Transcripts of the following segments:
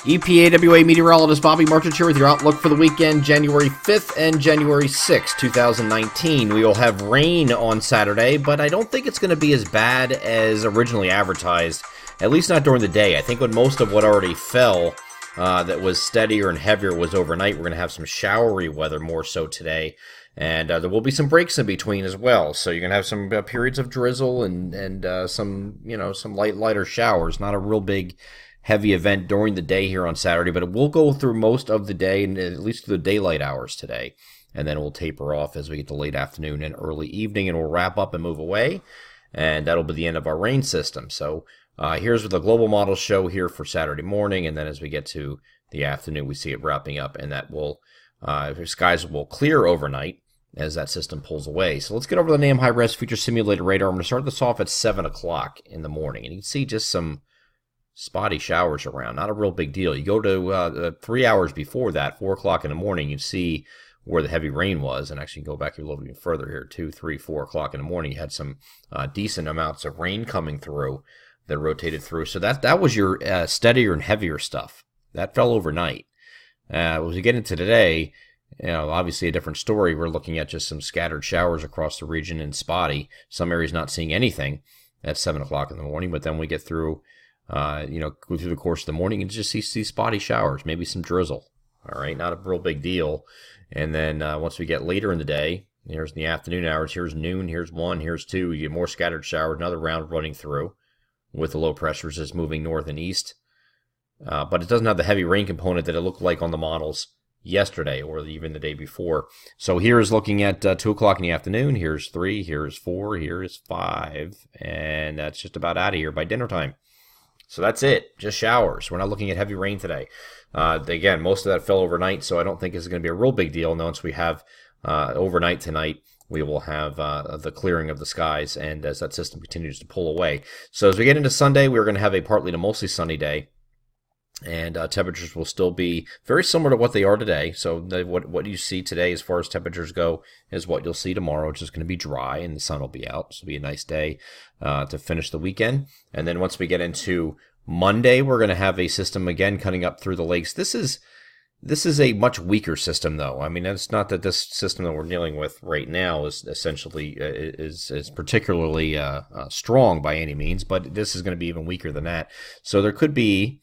EPAWA meteorologist Bobby Martich here with your outlook for the weekend, January 5th and January 6th, 2019. We will have rain on Saturday, but I don't think it's going to be as bad as originally advertised, at least not during the day. I think when most of what already fell that was steadier and heavier was overnight, we're going to have some showery weather more so today. And there will be some breaks in between as well. So you're going to have some periods of drizzle and some lighter showers. Not a real big heavy event during the day here on Saturday, but it will go through most of the day, and at least through the daylight hours today. And then we'll taper off as we get to late afternoon and early evening, and we'll wrap up and move away. And that'll be the end of our rain system. So here's what the global models show here for Saturday morning, and then as we get to the afternoon, we see it wrapping up, and that will skies will clear overnight as that system pulls away. So let's get over to the NAM high-res future simulated radar. I'm going to start this off at 7 o'clock in the morning, and you can see just some spotty showers around. Not a real big deal. You go to 3 hours before that, 4 o'clock in the morning, you see where the heavy rain was, and actually go back a little bit further here, 2, 3, 4 o'clock in the morning, you had some decent amounts of rain coming through that rotated through. So that was your steadier and heavier stuff. That fell overnight. As we get into today, obviously a different story. We're looking at just some scattered showers across the region and spotty. Some areas not seeing anything at 7 o'clock in the morning, but then we get through go through the course of the morning and just see spotty showers, maybe some drizzle. All right, not a real big deal. And then once we get later in the day, here's in the afternoon hours, here's noon, here's 1, here's 2, you get more scattered showers, another round running through with the low pressures just moving north and east. But it doesn't have the heavy rain component that it looked like on the models yesterday or even the day before. So here's looking at 2 o'clock in the afternoon. Here's 3, here's 4, here's 5, and that's just about out of here by dinner time. So that's it, just showers. We're not looking at heavy rain today. Again, most of that fell overnight, so I don't think it's going to be a real big deal. And once we have overnight tonight, we will have the clearing of the skies, and as that system continues to pull away. So as we get into Sunday, we're going to have a partly to mostly sunny day, and temperatures will still be very similar to what they are today. So what you see today as far as temperatures go is what you'll see tomorrow. It's just going to be dry, and the sun will be out. So it'll be a nice day to finish the weekend. And then once we get into Monday, we're going to have a system again cutting up through the lakes. This is a much weaker system, though. I mean, it's not that this system that we're dealing with right now is essentially is particularly strong by any means, but this is going to be even weaker than that. So there could be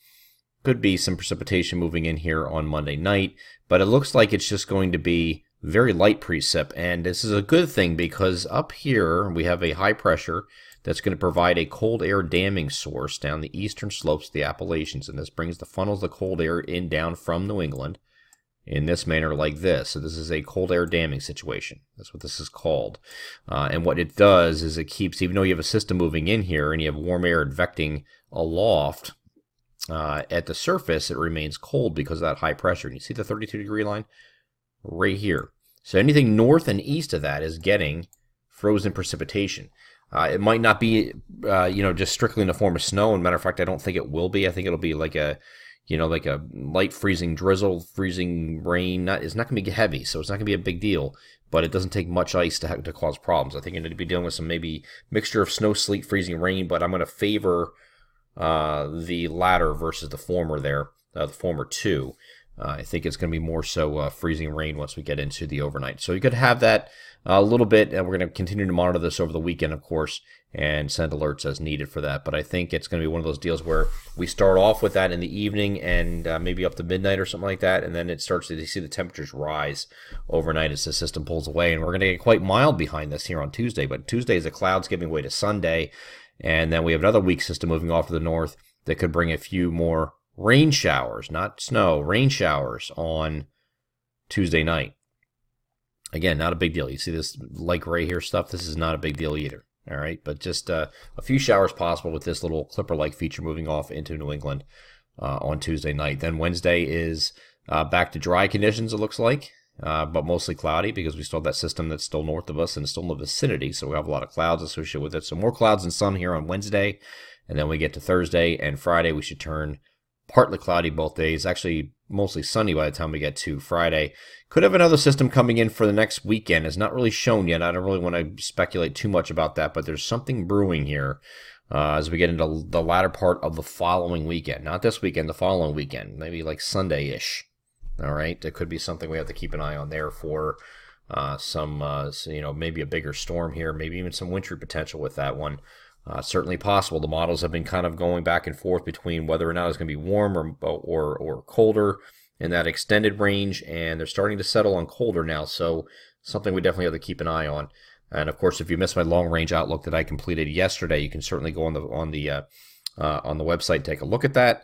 some precipitation moving in here on Monday night, but it looks like it's just going to be very light precip, and this is a good thing because up here we have a high pressure that's going to provide a cold air damming source down the eastern slopes of the Appalachians, and this brings the funnels the cold air in down from New England in this manner like this. So this is a cold air damming situation. That's what this is called. And what it does is it keeps, even though you have a system moving in here and you have warm air advecting aloft, at the surface, it remains cold because of that high pressure. And you see the 32-degree line right here. So anything north and east of that is getting frozen precipitation. It might not be, just strictly in the form of snow. As a matter of fact, I don't think it will be. I think it'll be like a light freezing drizzle, freezing rain. It's not going to be heavy, so it's not going to be a big deal. But it doesn't take much ice to cause problems. I think you're going to be dealing with some maybe mixture of snow, sleet, freezing rain. But I'm going to favor the latter versus the former there, the former two. I think it's going to be more so freezing rain once we get into the overnight. So you could have that a little bit, and we're going to continue to monitor this over the weekend, of course, and send alerts as needed for that. But I think it's going to be one of those deals where we start off with that in the evening and maybe up to midnight or something like that, and then it starts to see the temperatures rise overnight as the system pulls away. And we're going to get quite mild behind this here on Tuesday, but Tuesday is the clouds giving way to Sunday, and then we have another weak system moving off to the north that could bring a few more rain showers, not snow, rain showers on Tuesday night. Again, not a big deal. You see this light gray here stuff? This is not a big deal either. All right, but just a few showers possible with this little clipper-like feature moving off into New England on Tuesday night. Then Wednesday is back to dry conditions, it looks like, but mostly cloudy because we still have that system that's still north of us and still in the vicinity, so we have a lot of clouds associated with it. So more clouds and sun here on Wednesday, and then we get to Thursday and Friday, we should turn partly cloudy both days, actually mostly sunny by the time we get to Friday. Could have another system coming in for the next weekend. It's not really shown yet. I don't really want to speculate too much about that, but there's something brewing here as we get into the latter part of the following weekend. Not this weekend, the following weekend, maybe like Sunday-ish. All right, it could be something we have to keep an eye on there for maybe a bigger storm here, maybe even some wintry potential with that one. Certainly possible. The models have been kind of going back and forth between whether or not it's going to be warm or colder in that extended range, and they're starting to settle on colder now, so something we definitely have to keep an eye on. And of course, if you missed my long-range outlook that I completed yesterday, you can certainly go on the website and take a look at that.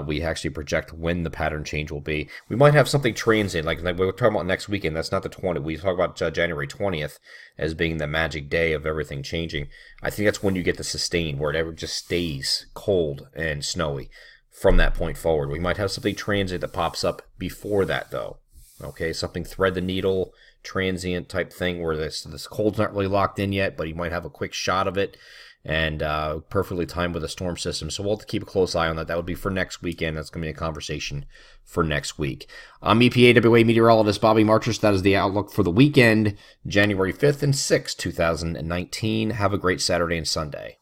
We actually project when the pattern change will be. We might have something transient, like we're talking about next weekend. That's not the 20th. We talk about January 20th as being the magic day of everything changing. I think that's when you get the sustain, where it just stays cold and snowy from that point forward. We might have something transient that pops up before that, though. Okay, something thread the needle, transient type thing where this cold's not really locked in yet, but you might have a quick shot of it, and perfectly timed with a storm system. So we'll have to keep a close eye on that. That would be for next weekend. That's going to be a conversation for next week. I'm EPAWA meteorologist Bobby Marchus. That is the outlook for the weekend, January 5th and 6th, 2019. Have a great Saturday and Sunday.